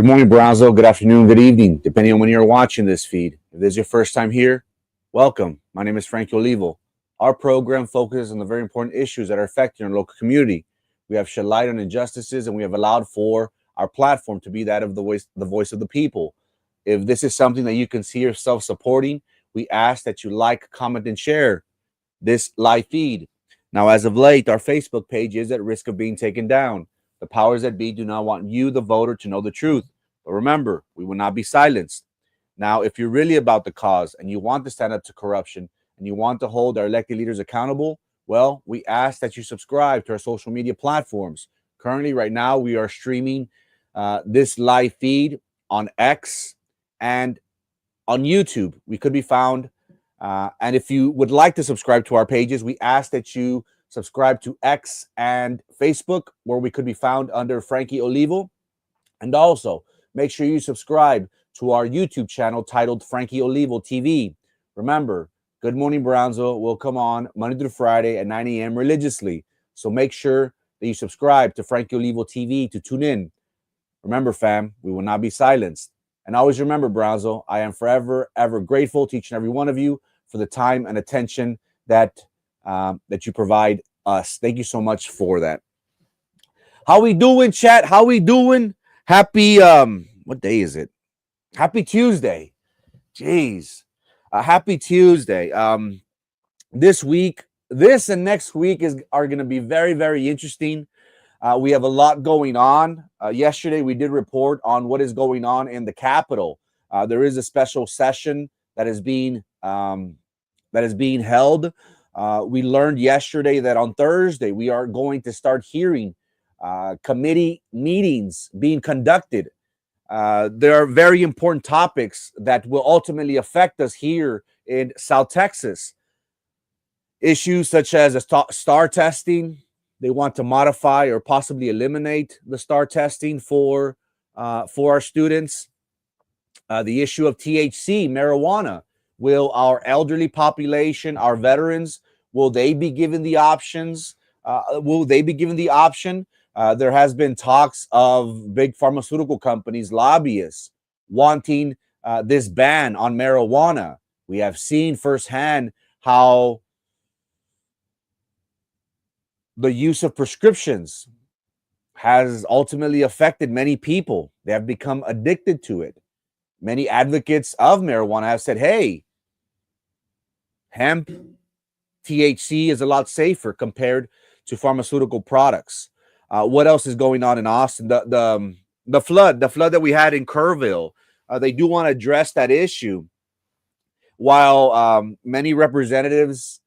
Good morning, Brownsville. Good afternoon, good evening, depending on when you're watching this feed. If this is your first time here, welcome. My name is Frankie Olivo. Our program focuses on the very important issues that are affecting our local community. We have shed light on injustices, and we have allowed for our platform to be that of the voice of the people. If this is something that you can see yourself supporting, we ask that you like, comment, and share this live feed. Now, as of late, our Facebook page is at risk of being taken down. The powers that be do not want you, the voter, to know the truth. But remember, we will not be silenced. Now, if you're really about the cause and you want to stand up to corruption and you want to hold our elected leaders accountable, well, we ask that you subscribe to our social media platforms. Currently, right now, we are streaming this live feed on X and on YouTube. We could be found. And if you would like to subscribe to our pages, we ask that you subscribe to X and Facebook, where we could be found under Frankie Olivo. And also, make sure you subscribe to our YouTube channel titled Frankie Olivo TV. Remember, Good Morning Brownsville will come on Monday through Friday at 9 a.m. religiously. So make sure that you subscribe to Frankie Olivo TV to tune in. Remember, fam, we will not be silenced. And always remember, Brownsville, I am forever, ever grateful to each and every one of you for the time and attention that you provide us. Thank you so much for that. How we doing, chat? How we doing? Happy, what day is it? Happy Tuesday. Jeez. Happy Tuesday. This and next week are going to be very, very interesting. We have a lot going on. Yesterday, we did report on what is going on in the Capitol. There is a special session that is being held. We learned yesterday that on Thursday, we are going to start hearing committee meetings being conducted. There are very important topics that will ultimately affect us here in South Texas. Issues such as STAR testing. They want to modify or possibly eliminate the STAR testing for our students. The issue of THC, marijuana. Will our elderly population, our veterans, will they be given the options? There has been talks of big pharmaceutical companies, lobbyists, wanting this ban on marijuana. We have seen firsthand how the use of prescriptions has ultimately affected many people. They have become addicted to it. Many advocates of marijuana have said, hey, hemp, THC is a lot safer compared to pharmaceutical products. What else is going on in Austin? The flood that we had in Kerrville. They do want to address that issue. While many representatives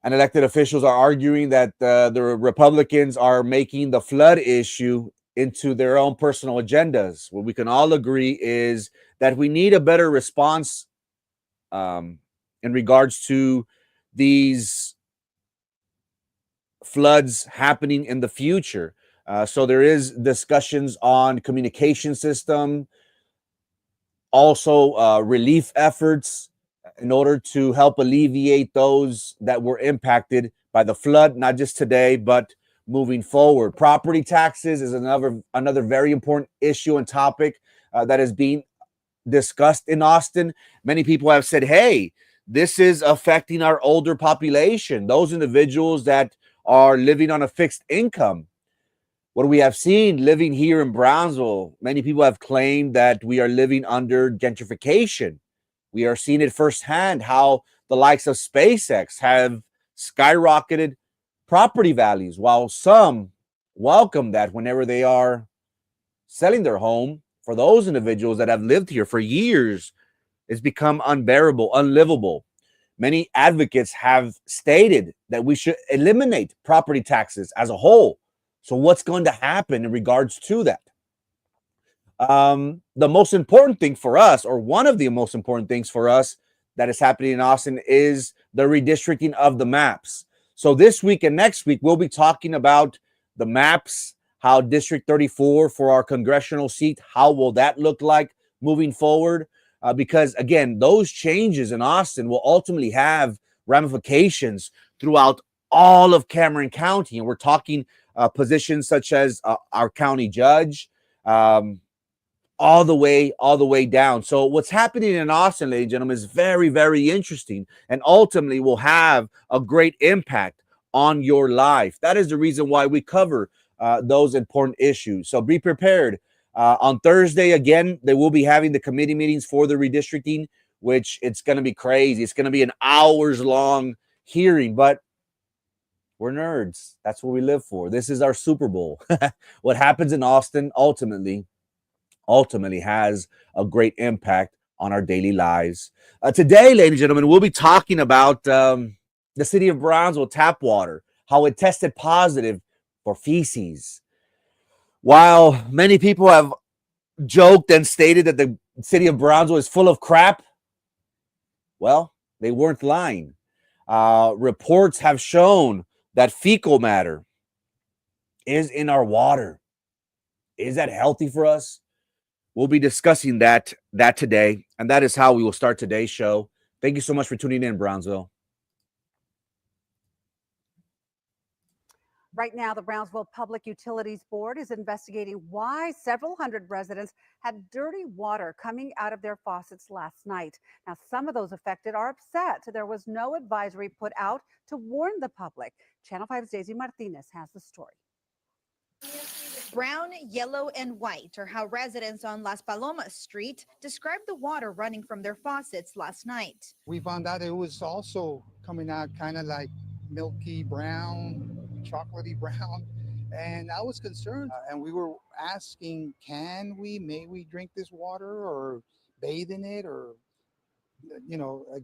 and elected officials are arguing that the Republicans are making the flood issue into their own personal agendas. What we can all agree is that we need a better response in regards to these floods happening in the future. So there is discussions on communication system, also relief efforts in order to help alleviate those that were impacted by the flood, not just today, but moving forward. Property taxes is another very important issue and topic that is being discussed in Austin. Many people have said, hey, this is affecting our older population, those individuals that are living on a fixed income. What we have seen living here in Brownsville, many people have claimed that we are living under gentrification. We are seeing it firsthand how the likes of SpaceX have skyrocketed property values, while some welcome that whenever they are selling their home. For those individuals that have lived here for years, it's become unbearable, unlivable. Many advocates have stated that we should eliminate property taxes as a whole. So what's going to happen in regards to that? The most important thing for us, or one of the most important things for us that is happening in Austin, is the redistricting of the maps. So this week and next week, we'll be talking about the maps, how District 34 for our congressional seat, how will that look like moving forward? Because, again, those changes in Austin will ultimately have ramifications throughout all of Cameron County. And we're talking positions such as our county judge, all the way down. So what's happening in Austin, ladies and gentlemen, is very, very interesting, and ultimately will have a great impact on your life. That is the reason why we cover those important issues. So be prepared. On Thursday, again, they will be having the committee meetings for the redistricting, which it's going to be crazy. It's going to be an hours-long hearing, but we're nerds. That's what we live for. This is our Super Bowl. What happens in Austin ultimately has a great impact on our daily lives. Today, ladies and gentlemen, we'll be talking about the city of Brownsville tap water, how it tested positive for feces. While many people have joked and stated that the city of Brownsville is full of crap, well, they weren't lying. Reports have shown that fecal matter is in our water. Is that healthy for us? We'll be discussing that today, and that is how we will start today's show. Thank you so much for tuning in, Brownsville. Right now, the Brownsville Public Utilities Board is investigating why several hundred residents had dirty water coming out of their faucets last night. Now, some of those affected are upset. There was no advisory put out to warn the public. Channel 5's Daisy Martinez has the story. Brown, yellow, and white are how residents on Las Palomas Street described the water running from their faucets last night. We found out it was also coming out kind of like milky brown, chocolatey brown, and I was concerned. And we were asking, may we drink this water or bathe in it or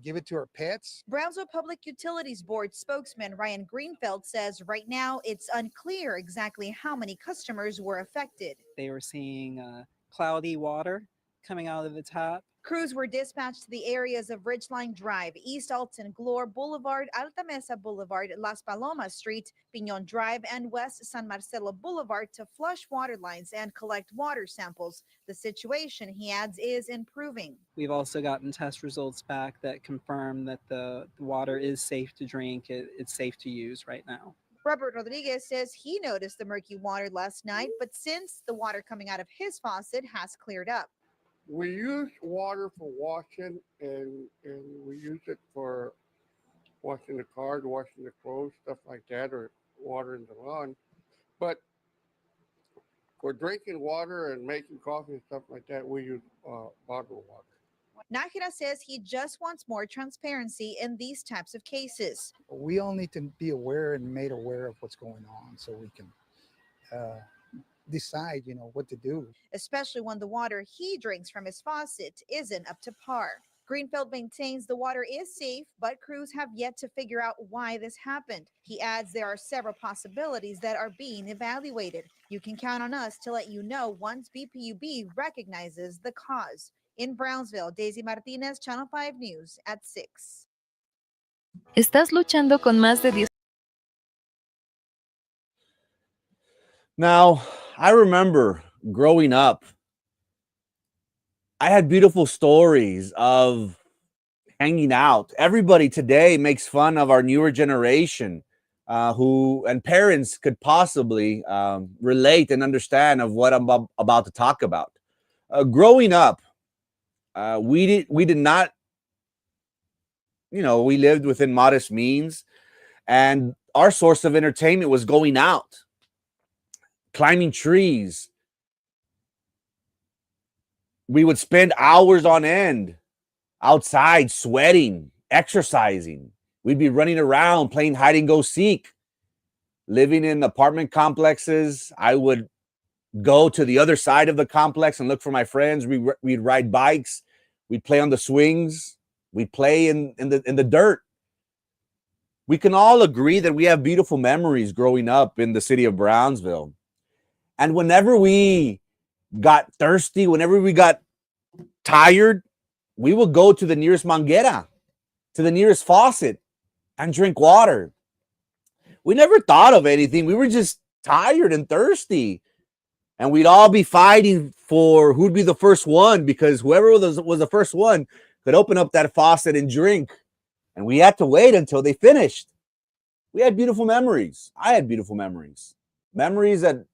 give it to our pets? Brownsville Public Utilities Board spokesman Ryan Greenfeld says right now it's unclear exactly how many customers were affected. They were seeing cloudy water coming out of the tap. Crews were dispatched to the areas of Ridgeline Drive, East Alton, Glore Boulevard, Alta Mesa Boulevard, Las Palomas Street, Piñon Drive, and West San Marcelo Boulevard to flush water lines and collect water samples. The situation, he adds, is improving. We've also gotten test results back that confirm that the water is safe to drink. It's safe to use right now. Robert Rodriguez says he noticed the murky water last night, but since the water coming out of his faucet has cleared up. We use water for washing, and we use it for washing the cars, washing the clothes, stuff like that, or watering the lawn. But for drinking water and making coffee and stuff like that, we use bottled water. Nájera says he just wants more transparency in these types of cases. We all need to be aware and made aware of what's going on so we can decide, what to do. Especially when the water he drinks from his faucet isn't up to par. Greenfeld maintains the water is safe, but crews have yet to figure out why this happened. He adds there are several possibilities that are being evaluated. You can count on us to let you know once BPUB recognizes the cause. In Brownsville, Daisy Martinez, Channel 5 News at 6. ¿Estás luchando con más de 10? Now, I remember growing up, I had beautiful stories of hanging out. Everybody today makes fun of our newer generation and parents could possibly relate and understand of what I'm about to talk about. Growing up, we did not, we lived within modest means, and our source of entertainment was going out, climbing trees. We would spend hours on end outside, sweating, exercising. We'd be running around playing hide and go seek. Living in apartment complexes, I would go to the other side of the complex and look for my friends. We'd ride bikes. We'd play on the swings. We'd play in the dirt. We can all agree that we have beautiful memories growing up in the city of Brownsville. And whenever we got thirsty, whenever we got tired, we would go to the nearest manguera, to the nearest faucet, and drink water. We never thought of anything. We were just tired and thirsty. And we'd all be fighting for who'd be the first one, because whoever was the first one could open up that faucet and drink. And we had to wait until they finished. We had beautiful memories. I had beautiful memories. Memories that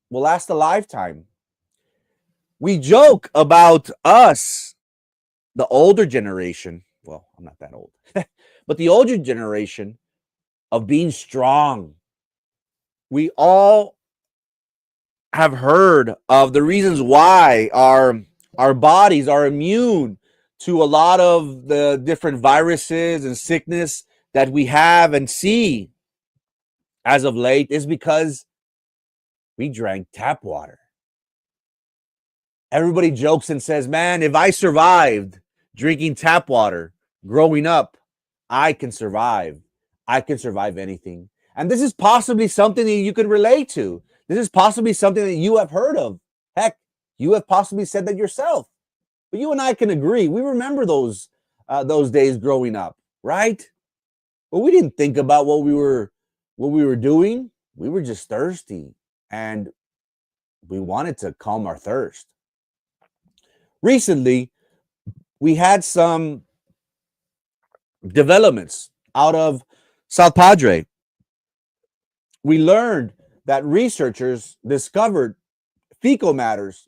will last a lifetime. We joke about us, the older generation. Well, I'm not that old, but the older generation of being strong. We all have heard of the reasons why our bodies are immune to a lot of the different viruses and sickness that we have and see as of late is because we drank tap water. Everybody jokes and says, man, if I survived drinking tap water growing up, I can survive. I can survive anything. And this is possibly something that you could relate to. This is possibly something that you have heard of. Heck, you have possibly said that yourself. But you and I can agree. We remember those days growing up, right? But we didn't think about what we were doing. We were just thirsty, and we wanted to calm our thirst. Recently, we had some developments out of South Padre. We learned that researchers discovered fecal matters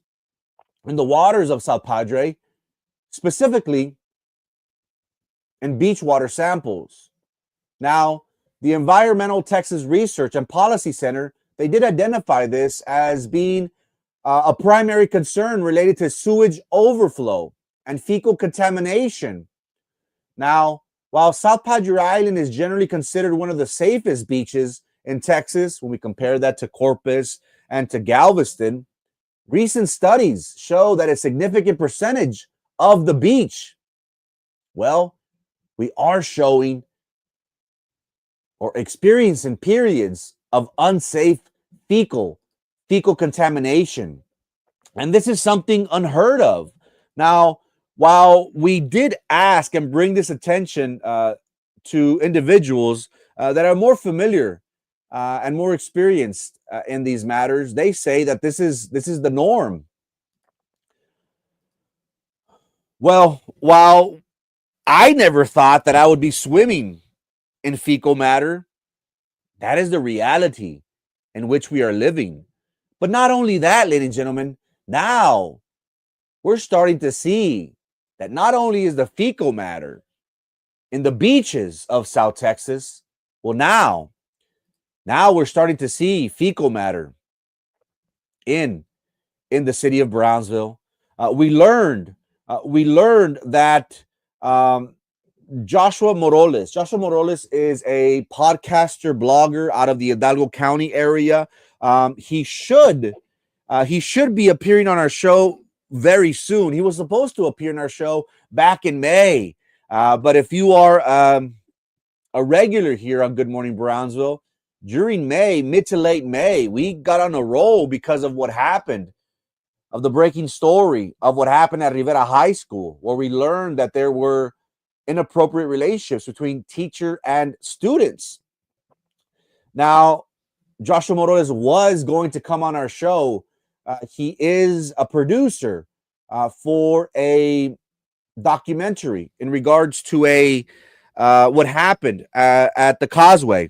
in the waters of South Padre, specifically in beach water samples. Now, the Environmental Texas Research and Policy Center, they did identify this as being a primary concern related to sewage overflow and fecal contamination. Now, while South Padre Island is generally considered one of the safest beaches in Texas, when we compare that to Corpus and to Galveston, recent studies show that a significant percentage of the beach, well, we are showing or experiencing periods of unsafe fecal contamination. And this is something unheard of. Now, while we did ask and bring this attention to individuals that are more familiar and more experienced in these matters, they say that this is the norm. Well, while I never thought that I would be swimming in fecal matter, that is the reality in which we are living. But not only that, ladies and gentlemen, now we're starting to see that not only is the fecal matter in the beaches of South Texas, well, now we're starting to see fecal matter in the city of Brownsville. We learned that Joshua Moroles is a podcaster, blogger out of the Hidalgo County area. He should be appearing on our show very soon. He was supposed to appear in our show back in May. But if you are a regular here on Good Morning Brownsville, during May, mid to late May, we got on a roll because of what happened, of the breaking story of what happened at Rivera High School, where we learned that there were inappropriate relationships between teacher and students. Now, Joshua Moroles was going to come on our show. He is a producer for a documentary in regards to what happened at the Causeway,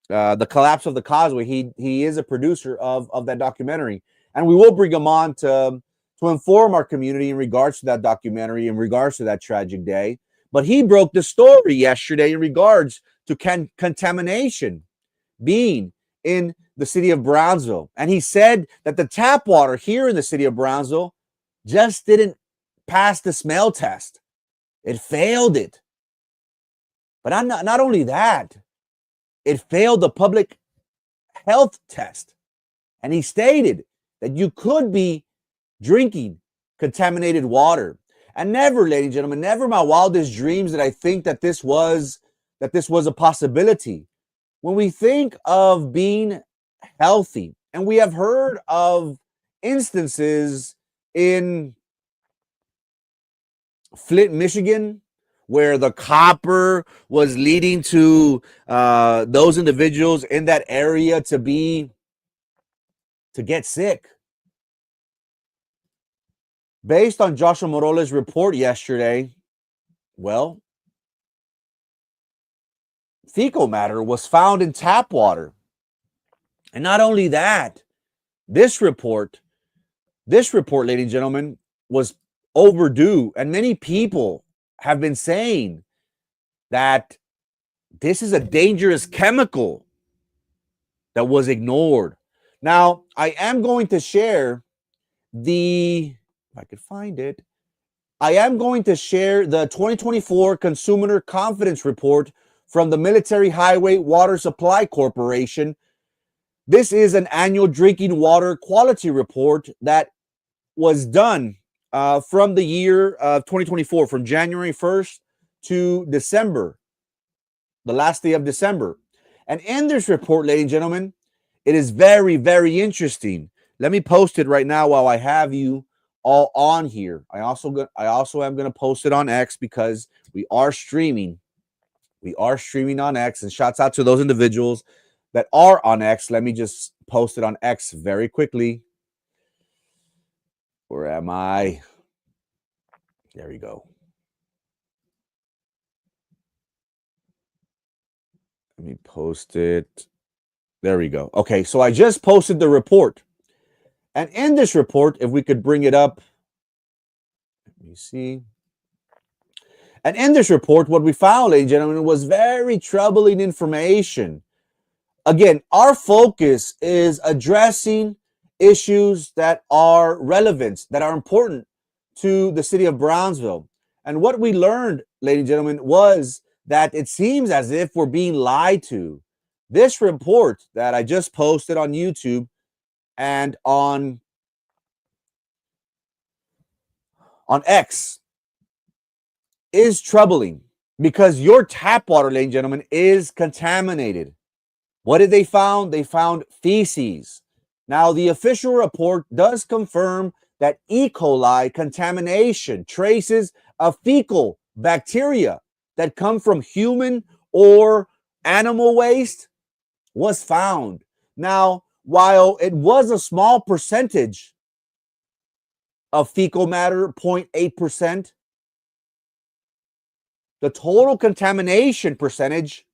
the collapse of the Causeway. He is a producer of that documentary, and we will bring him on to inform our community in regards to that documentary, in regards to that tragic day. But he broke the story yesterday in regards to contamination being in the city of Brownsville. And he said that the tap water here in the city of Brownsville just didn't pass the smell test. It failed it. But not only that, it failed the public health test. And he stated that you could be drinking contaminated water. And never, ladies and gentlemen, never in my wildest dreams did I think that this was a possibility. When we think of being healthy, and we have heard of instances in Flint, Michigan, where the copper was leading to those individuals in that area to get sick. Based on Joshua Moroles' report yesterday, well, fecal matter was found in tap water. And not only that, this report This report, ladies and gentlemen, was overdue, and many people have been saying that this is a dangerous chemical that was ignored. Now, I am going to share if I could find it, I am going to share the 2024 Consumer Confidence Report from the Military Highway Water Supply Corporation. This is an annual drinking water quality report that was done from the year of 2024, from January 1st to December, the last day of December. And in this report, ladies and gentlemen, it is very, very interesting. Let me post it right now while I have you all on here. I also am going to post it on X because we are streaming. We are streaming on X, and shouts out to those individuals that are on X. Let me just post it on X very quickly. Where am I? There we go. Let me post it. There we go. Okay, so I just posted the report. And in this report, if we could bring it up, let me see. And in this report, what we found, ladies and gentlemen, was very troubling information. Again, our focus is addressing issues that are relevant, that are important to the city of Brownsville. And what we learned, ladies and gentlemen, was that it seems as if we're being lied to. This report that I just posted on YouTube and on X is troubling because your tap water, ladies and gentlemen, is contaminated. What did they found? They found feces. Now, the official report does confirm that E. coli contamination, traces of fecal bacteria that come from human or animal waste, was found. Now, while it was a small percentage of fecal matter, 0.8%, the total contamination percentage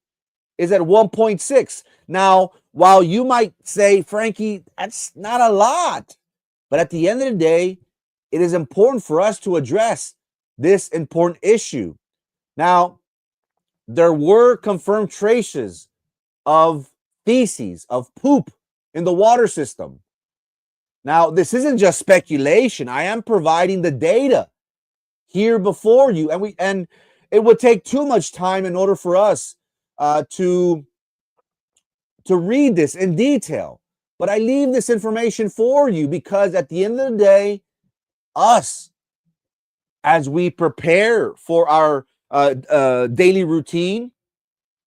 is at 1.6. Now, while you might say, Frankie, that's not a lot, but at the end of the day, it is important for us to address this important issue. Now, there were confirmed traces of feces, of poop in the water system. Now, this isn't just speculation. I am providing the data here before you, and it would take too much time in order for us to read this in detail. But I leave this information for you because at the end of the day, us, as we prepare for our daily routine,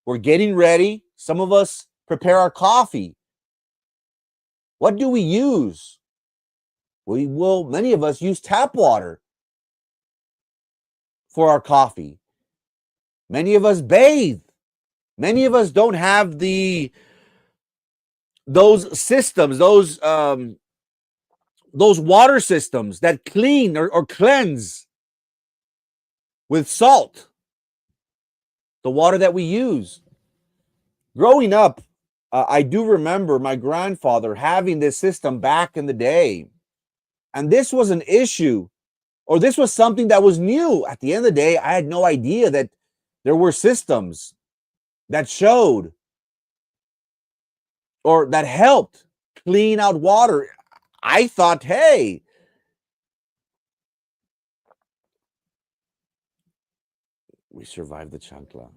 we're getting ready. Some of us prepare our coffee. What do we use? Many of us use tap water for our coffee. Many of us bathe. Many of us don't have those systems, those water systems that clean or cleanse with salt the water that we use. Growing up, I do remember my grandfather having this system back in the day. And this was an issue, or this was something that was new. At the end of the day, I had no idea that there were systems that showed or that helped clean out water. I thought, hey, we survived the chancla.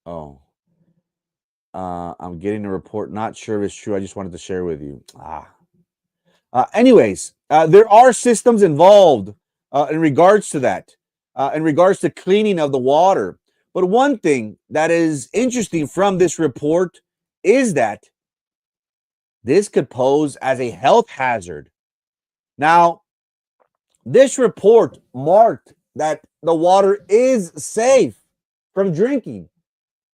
Oh, I'm getting a report. Not sure if it's true. I just wanted to share with you. Anyways, there are systems involved in regards to that, in regards to cleaning of the water. But one thing that is interesting from this report is that this could pose as a health hazard. Now, this report marked that the water is safe from drinking,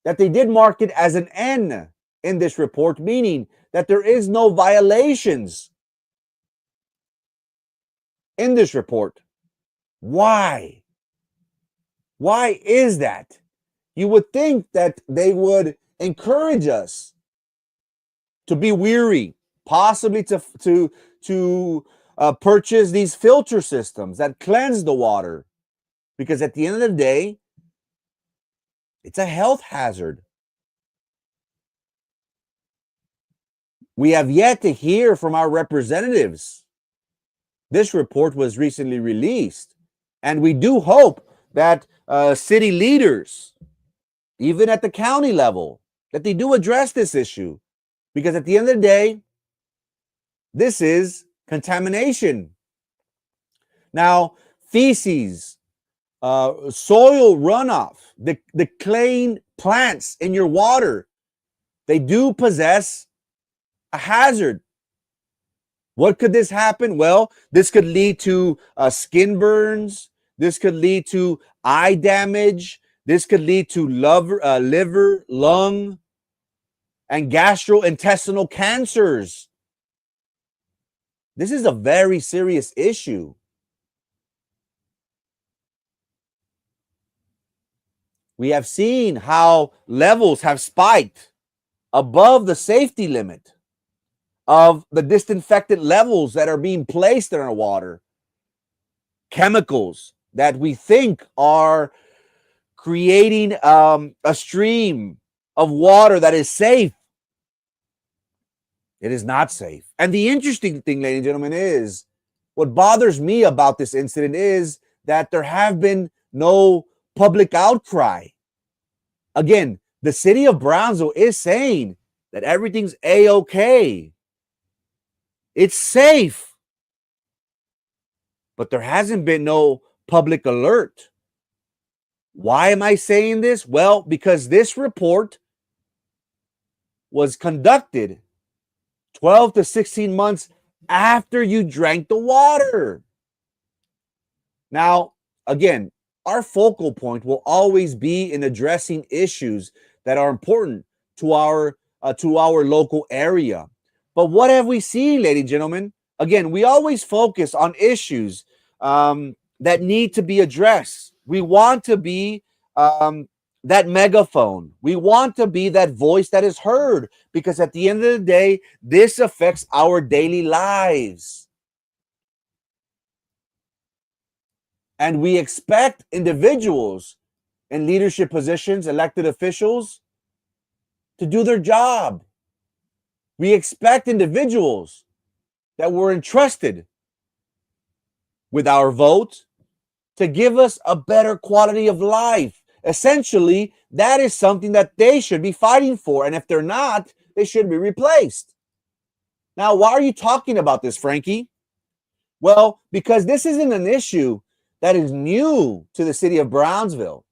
that they did mark it as an N in this report, meaning that there is no violations in this report. Why? Why is that? You would think that they would encourage us to be weary, possibly to purchase these filter systems that cleanse the water, because at the end of the day, it's a health hazard. We have yet to hear from our representatives. This report was recently released, and we do hope that city leaders, even at the county level, that they do address this issue, because at the end of the day, this is contamination. Now, feces, soil runoff, the decaying plants in your water, they do possess a hazard. What could this happen? Well, this could lead to skin burns. This could lead to eye damage. This could lead to liver, lung, and gastrointestinal cancers. This is a very serious issue. We have seen how levels have spiked above the safety limit of the disinfectant levels that are being placed in our water. Chemicals that we think are creating a stream of water that is safe. It is not safe. And the interesting thing, ladies and gentlemen, is what bothers me about this incident is that there have been no public outcry. Again, the city of Brownsville is saying that everything's A-okay. It's safe. But there hasn't been no public alert. Why am I saying this? Well, because this report was conducted 12 to 16 months after you drank the water. Now, again, our focal point will always be in addressing issues that are important to our local area. But what have we seen, ladies and gentlemen? Again, we always focus on issues that need to be addressed. We want to be that megaphone. We want to be that voice that is heard, because at the end of the day, this affects our daily lives. And we expect individuals in leadership positions, elected officials, to do their job. We expect individuals that were entrusted with our vote to give us a better quality of life. Essentially, that is something that they should be fighting for. And if they're not, they should be replaced. Now, why are you talking about this, Frankie? Well, because this isn't an issue that is new to the city of Brownsville.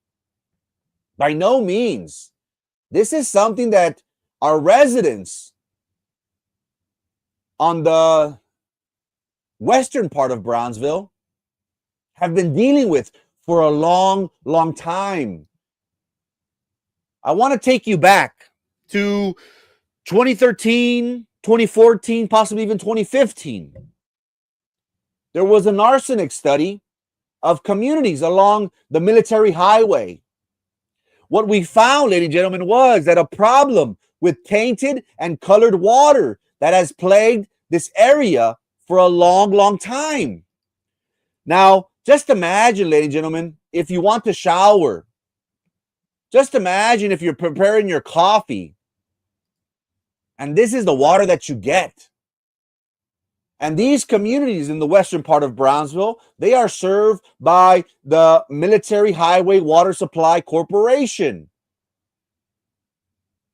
By no means. This is something that our residents on the western part of Brownsville have been dealing with for a long, long time. I want to take you back to 2013, 2014, possibly even 2015. There was an arsenic study of communities along the military highway. What we found, ladies and gentlemen, was that a problem with tainted and colored water that has plagued this area for a long, long time. Now, just imagine, ladies and gentlemen, if you want to shower. Just imagine if you're preparing your coffee and this is the water that you get. And these communities in the western part of Brownsville, they are served by the Military Highway Water Supply Corporation.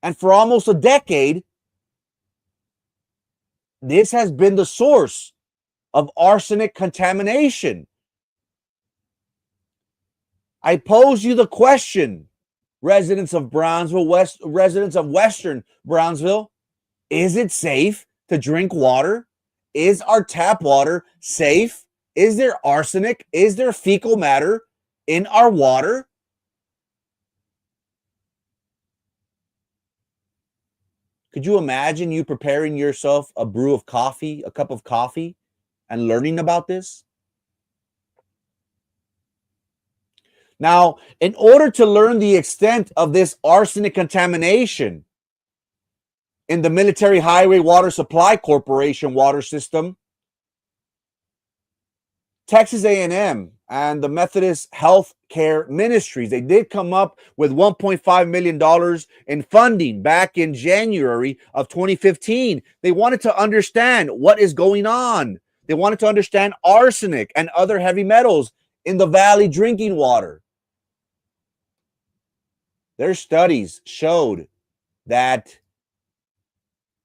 And for almost a decade, this has been the source of arsenic contamination. I pose you the question, residents of Brownsville, residents of Western Brownsville, is it safe to drink water? Is our tap water safe? Is there arsenic? Is there fecal matter in our water? Could you imagine you preparing yourself a brew of coffee, a cup of coffee, and learning about this? Now, in order to learn the extent of this arsenic contamination, in the Military Highway Water Supply Corporation water system, Texas A&M and the Methodist Health Care Ministries, they did come up with $1.5 million in funding back in January of 2015. They wanted to understand what is going on. They wanted to understand arsenic and other heavy metals in the valley drinking water. Their studies showed that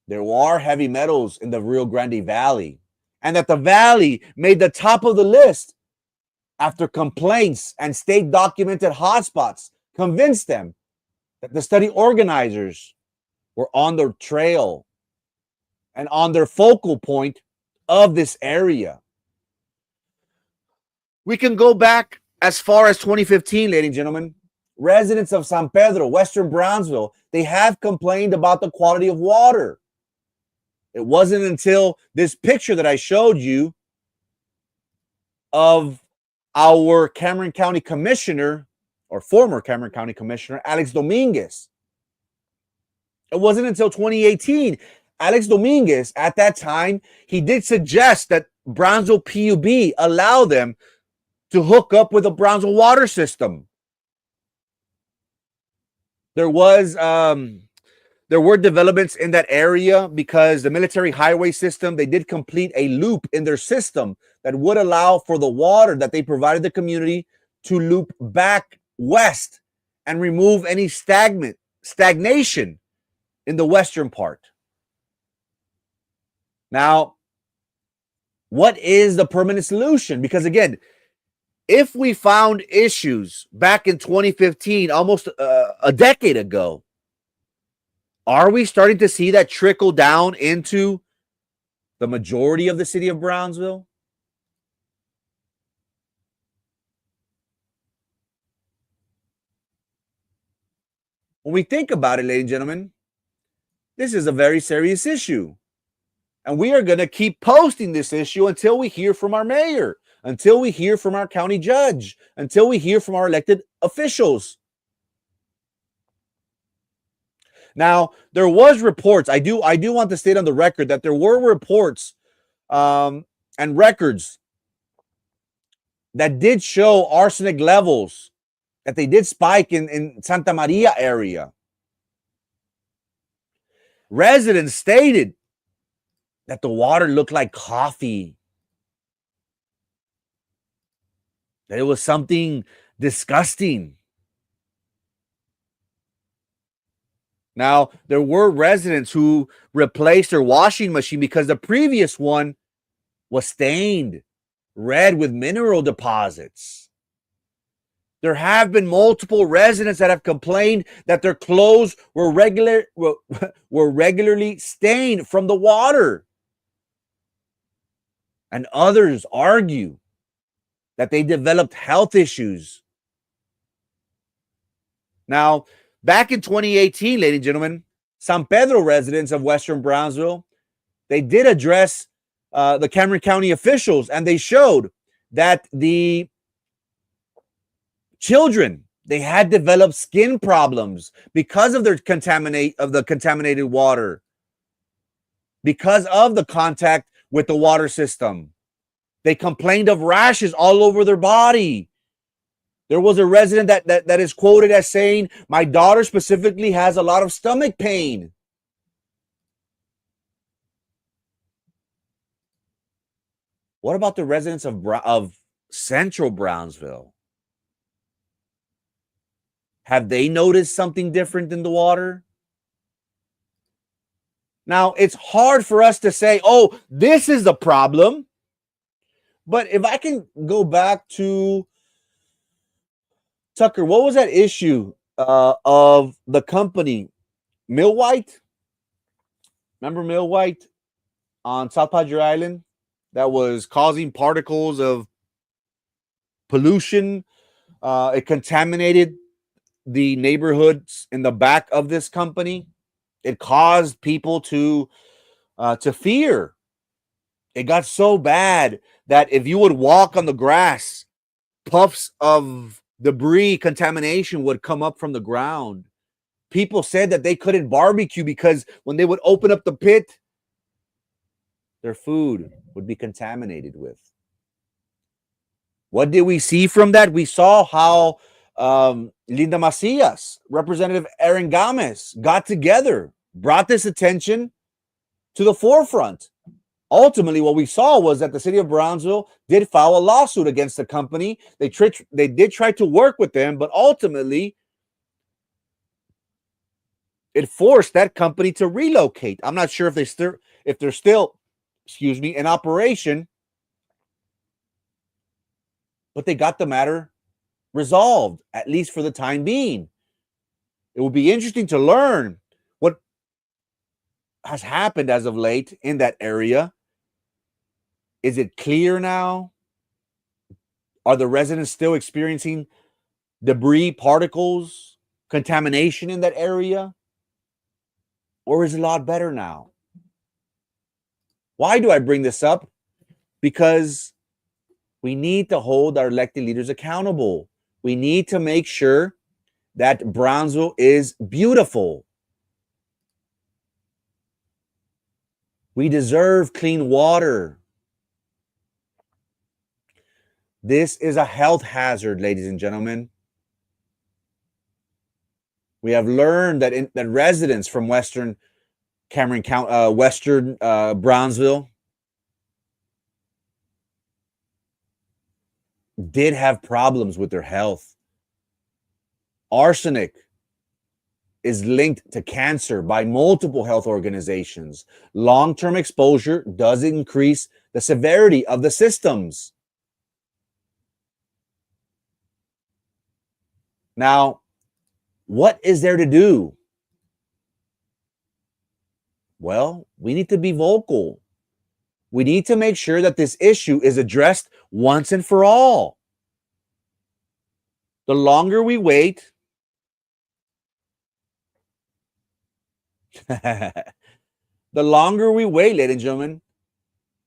there are heavy metals in the Rio Grande Valley, and that the valley made the top of the list after complaints and state documented hotspots convinced them that the study organizers were on the trail and on their focal point of this area. We can go back as far as 2015, ladies and gentlemen. Residents of San Pedro, Western Brownsville, they have complained about the quality of water. It wasn't until this picture that I showed you of our Cameron County Commissioner, or former Cameron County Commissioner, Alex Dominguez. It wasn't until 2018. Alex Dominguez, at that time, he did suggest that Brownsville PUB allow them to hook up with a Brownsville water system. There were developments in that area because the military highway system, they did complete a loop in their system that would allow for the water that they provided the community to loop back west and remove any stagnation in the western part. Now, what is the permanent solution? Because again, if we found issues back in 2015, almost a decade ago, are we starting to see that trickle down into the majority of the city of Brownsville? When we think about it, ladies and gentlemen, this is a very serious issue. And we are going to keep posting this issue until we hear from our mayor, until we hear from our county judge, until we hear from our elected officials. Now, there was reports. I do want to state on the record that there were reports and records that did show arsenic levels, that they did spike in Santa Maria area. Residents stated that the water looked like coffee, that it was something disgusting. Now, there were residents who replaced their washing machine because the previous one was stained red with mineral deposits. There have been multiple residents that have complained that their clothes were regularly stained from the water. And others argue that they developed health issues. Now, back in 2018, ladies and gentlemen, San Pedro residents of Western Brownsville, they did address the Cameron County officials, and they showed that the children, they had developed skin problems because of their contaminated water, because of the contact with the water system. They complained of rashes all over their body. There was a resident that is quoted as saying, "My daughter specifically has a lot of stomach pain." What about the residents of Central Brownsville? Have they noticed something different in the water? Now, it's hard for us to say, oh, this is the problem. But if I can go back to Tucker, what was that issue of the company Millwhite? Remember Millwhite on South Padre Island that was causing particles of pollution? It contaminated the neighborhoods in the back of this company. It caused people to fear. It got so bad that if you would walk on the grass, puffs of debris contamination would come up from the ground. people said that they couldn't barbecue because when they would open up the pit, their food would be contaminated with. What did we see from that? We saw how Linda Macias, Representative Aaron Gomez got together, brought this attention to the forefront. Ultimately, what we saw was that the city of Brownsville did file a lawsuit against the company. They did try to work with them, but ultimately it forced that company to relocate. I'm not sure if they're still, in operation, but they got the matter resolved, at least for the time being. It will be interesting to learn what has happened as of late in that area. Is it clear now? Are the residents still experiencing debris, particles, contamination in that area? Or is it a lot better now? Why do I bring this up? Because we need to hold our elected leaders accountable. We need to make sure that Brownsville is beautiful. We deserve clean water. This is a health hazard, ladies and gentlemen. We have learned that that residents from Western Cameron County, Western Brownsville, did have problems with their health. Arsenic is linked to cancer by multiple health organizations. Long-term exposure does increase the severity of the symptoms. Now, what is there to do? Well, we need to be vocal. We need to make sure that this issue is addressed once and for all. The longer we wait, ladies and gentlemen,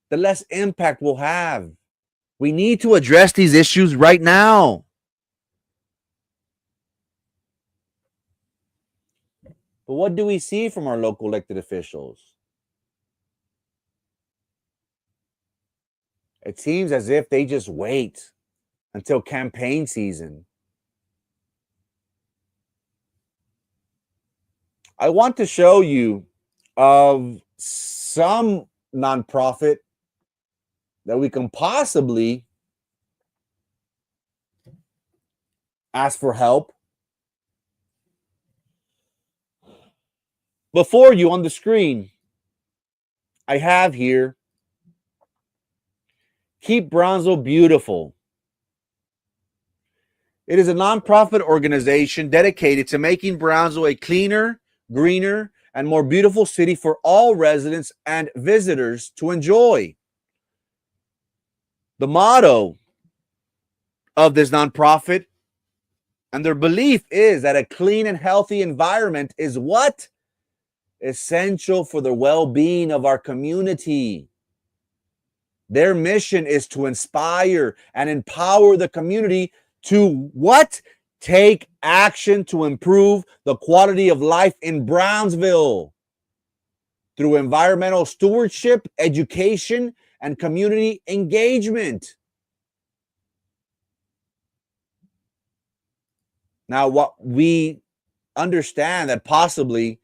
the less impact we'll have. We need to address these issues right now. But what do we see from our local elected officials? It seems as if they just wait until campaign season. I want to show you of some nonprofit that we can possibly ask for help. Before you on the screen, I have here Keep Brownsville Beautiful. It is a nonprofit organization dedicated to making Brownsville a cleaner, greener, and more beautiful city for all residents and visitors to enjoy. The motto of this nonprofit and their belief is that a clean and healthy environment is what? Essential for the well-being of our community. Their mission is to inspire and empower the community to what? Take action to improve the quality of life in Brownsville through environmental stewardship, education, and community engagement. Now, what we understand that possibly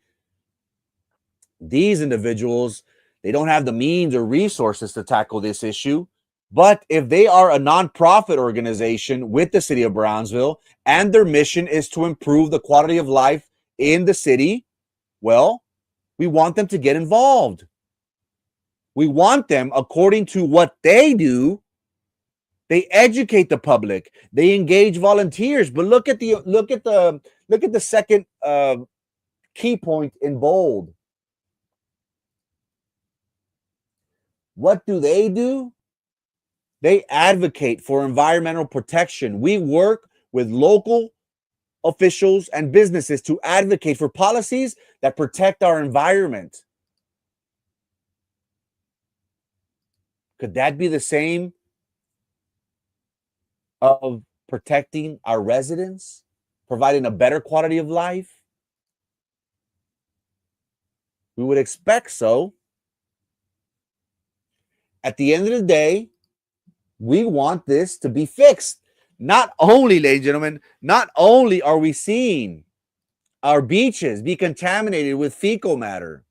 these individuals, they don't have the means or resources to tackle this issue. But if they are a nonprofit organization with the city of Brownsville and their mission is to improve the quality of life in the city, well, we want them to get involved. We want them, according to what they do, they educate the public, they engage volunteers. But look at the second key point in bold. What do? They advocate for environmental protection. We work with local officials and businesses to advocate for policies that protect our environment. Could that be the same of protecting our residents, providing a better quality of life? We would expect so. At the end of the day, we want this to be fixed. Not only, ladies and gentlemen, not only are we seeing our beaches be contaminated with fecal matter,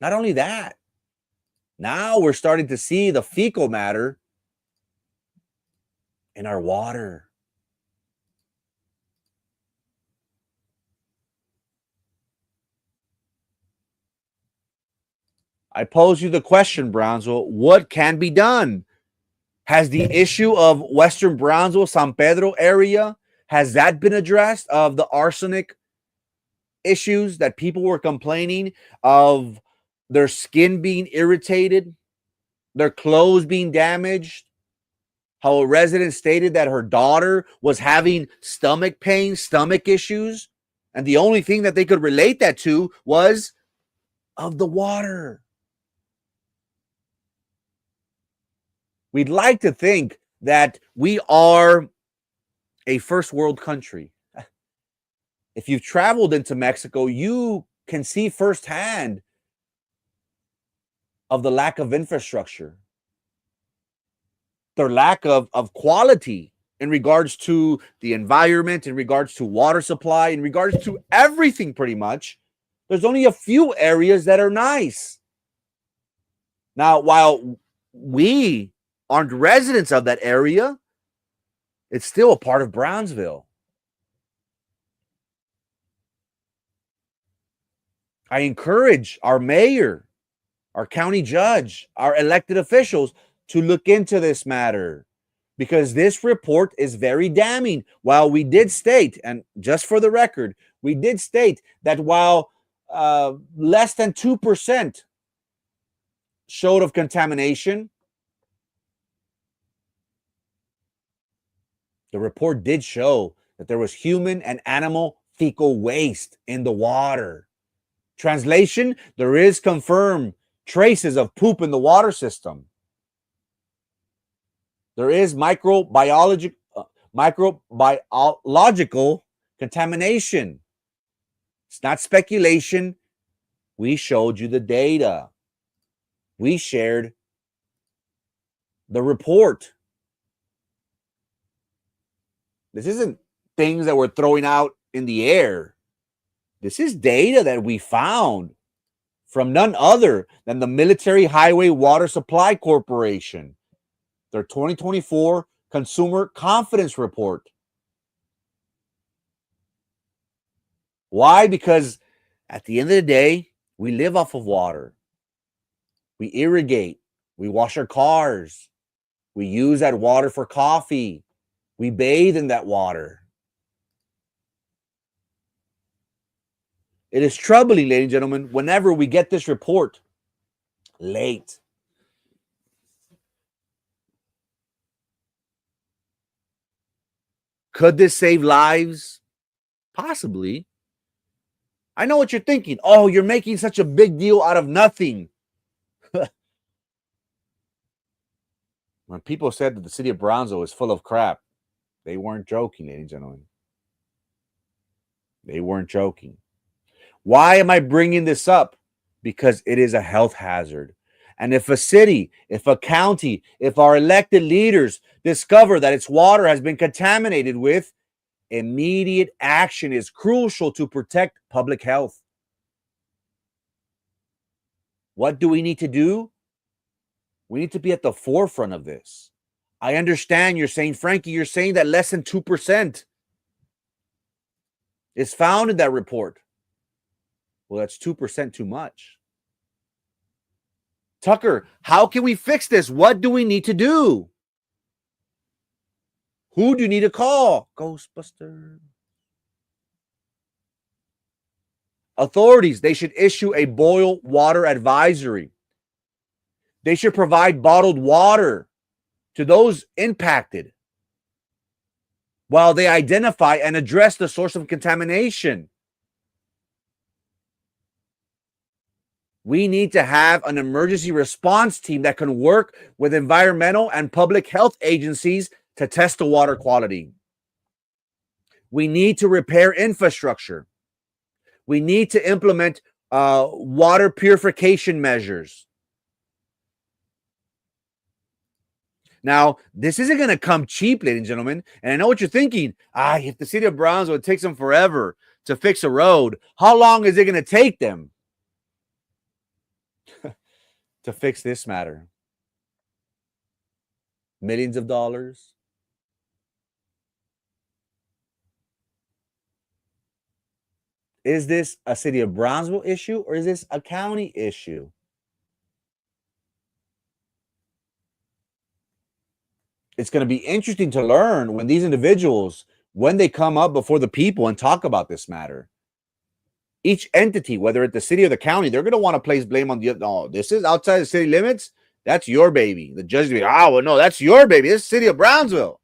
not only that, now we're starting to see the fecal matter in our water. I pose you the question, Brownsville, what can be done? Has the issue of Western Brownsville, San Pedro area, has that been addressed, of the arsenic issues that people were complaining of, their skin being irritated, their clothes being damaged? How a resident stated that her daughter was having stomach pain, stomach issues, and the only thing that they could relate that to was of the water. We'd like to think that we are a first world country. If you've traveled into Mexico, you can see firsthand of the lack of infrastructure, their lack of quality in regards to the environment, in regards to water supply, in regards to everything pretty much. There's only a few areas that are nice. Now, while we aren't residents of that area, it's still a part of Brownsville. I encourage our mayor, our county judge, our elected officials to look into this matter, because this report is very damning. While we did state, and just for the record, we did state that while less than 2% showed of contamination, the report did show that there was human and animal fecal waste in the water. Translation, there is confirmed traces of poop in the water system. There is microbiological contamination. It's not speculation. We showed you the data. We shared the report. This isn't things that we're throwing out in the air. This is data that we found from none other than the Military Highway Water Supply Corporation, their 2024 Consumer Confidence Report. Why? Because at the end of the day, we live off of water. We irrigate. We wash our cars. We use that water for coffee. We bathe in that water. It is troubling, ladies and gentlemen, whenever we get this report late. Could this save lives? Possibly. I know what you're thinking. Oh, you're making such a big deal out of nothing. When people said that the city of Brownsville is full of crap, they weren't joking, ladies and gentlemen. They weren't joking. Why am I bringing this up? Because it is a health hazard. And if a city, if a county, if our elected leaders discover that its water has been contaminated with, immediate action is crucial to protect public health. What do we need to do? We need to be at the forefront of this. I understand you're saying, Frankie, you're saying that less than 2% is found in that report. Well, that's 2% too much. Tucker, how can we fix this? What do we need to do? Who do you need to call? Ghostbuster. Authorities, they should issue a boil water advisory. They should provide bottled water to those impacted while they identify and address the source of contamination. We need to have an emergency response team that can work with environmental and public health agencies to test the water quality. We need to repair infrastructure. We need to implement water purification measures. Now, this isn't going to come cheap, ladies and gentlemen. And I know what you're thinking. If the city of Brownsville, it takes them forever to fix a road. How long is it going to take them to fix this matter? Millions of dollars. Is this a city of Brownsville issue or is this a county issue? It's going to be interesting to learn when these individuals, when they come up before the people and talk about this matter. Each entity, whether it's the city or the county, they're going to want to place blame on the, no, this is outside the city limits. That's your baby. The judge will be, well, no, that's your baby. This is the city of Brownsville.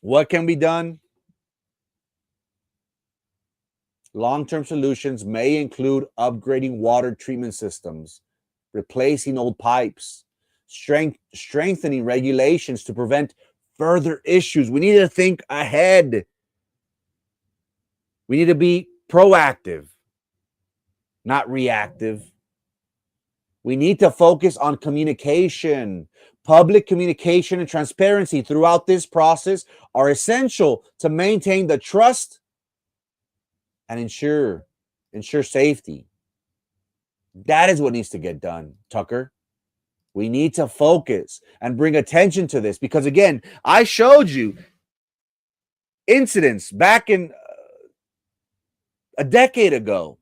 What can be done? Long-term solutions may include upgrading water treatment systems, replacing old pipes, strengthening regulations to prevent further issues. We need to think ahead. We need to be proactive, not reactive. We need to focus on communication. Public communication and transparency throughout this process are essential to maintain the trust and ensure safety. That is what needs to get done, Tucker. We need to focus and bring attention to this because, again, I showed you incidents back in a decade ago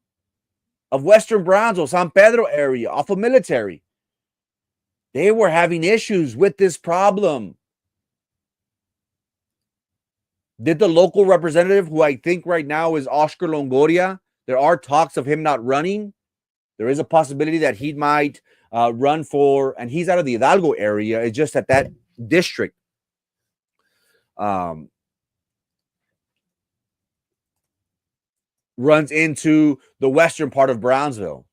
of Western Brownsville, San Pedro area, off of Military. They were having issues with this problem. Did the local representative, who I think right now is Oscar Longoria, there are talks of him not running. There is a possibility that he might run for, and he's out of the Hidalgo area. It's just that district runs into the western part of Brownsville.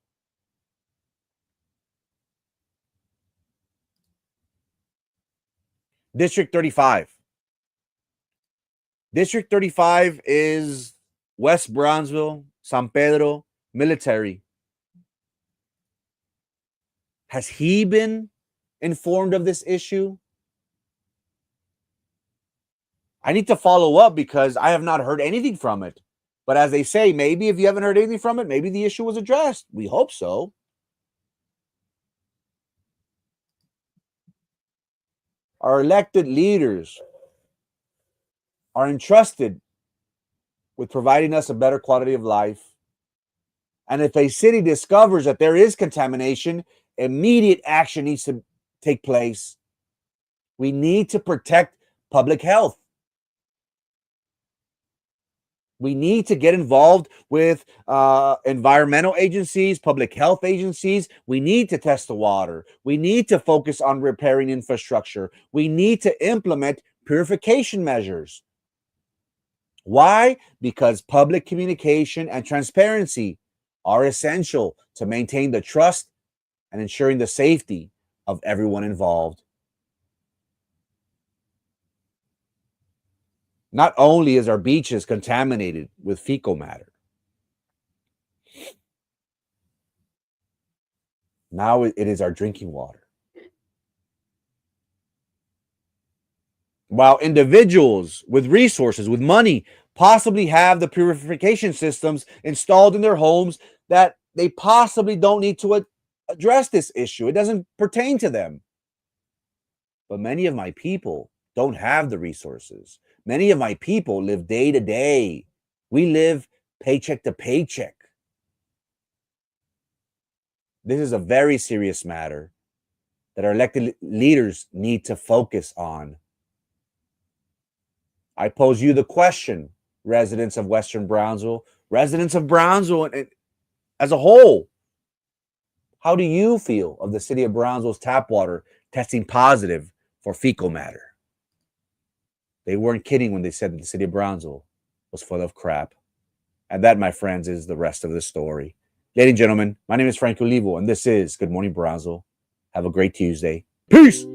District 35. District 35 is West Brownsville, San Pedro, Military. Has he been informed of this issue? I need to follow up because I have not heard anything from it. But as they say, maybe if you haven't heard anything from it, maybe the issue was addressed. We hope so. Our elected leaders are entrusted with providing us a better quality of life. And if a city discovers that there is contamination, immediate action needs to take place. We need to protect public health. We need to get involved with environmental agencies, public health agencies. We need to test the water. We need to focus on repairing infrastructure. We need to implement purification measures. Why? Because public communication and transparency are essential to maintain the trust and ensuring the safety of everyone involved. Not only is our beaches contaminated with fecal matter, now it is our drinking water. While individuals with resources, with money, possibly have the purification systems installed in their homes, that they possibly don't need to address this issue. It doesn't pertain to them. But many of my people don't have the resources. Many of my people live day to day. We live paycheck to paycheck. This is a very serious matter that our elected leaders need to focus on. I pose you the question, residents of Western Brownsville, residents of Brownsville as a whole. How do you feel of the city of Brownsville's tap water testing positive for fecal matter? They weren't kidding when they said that the city of Brownsville was full of crap. And that, my friends, is the rest of the story. Ladies and gentlemen, my name is Frank Olivo, and this is Good Morning Brownsville. Have a great Tuesday. Peace!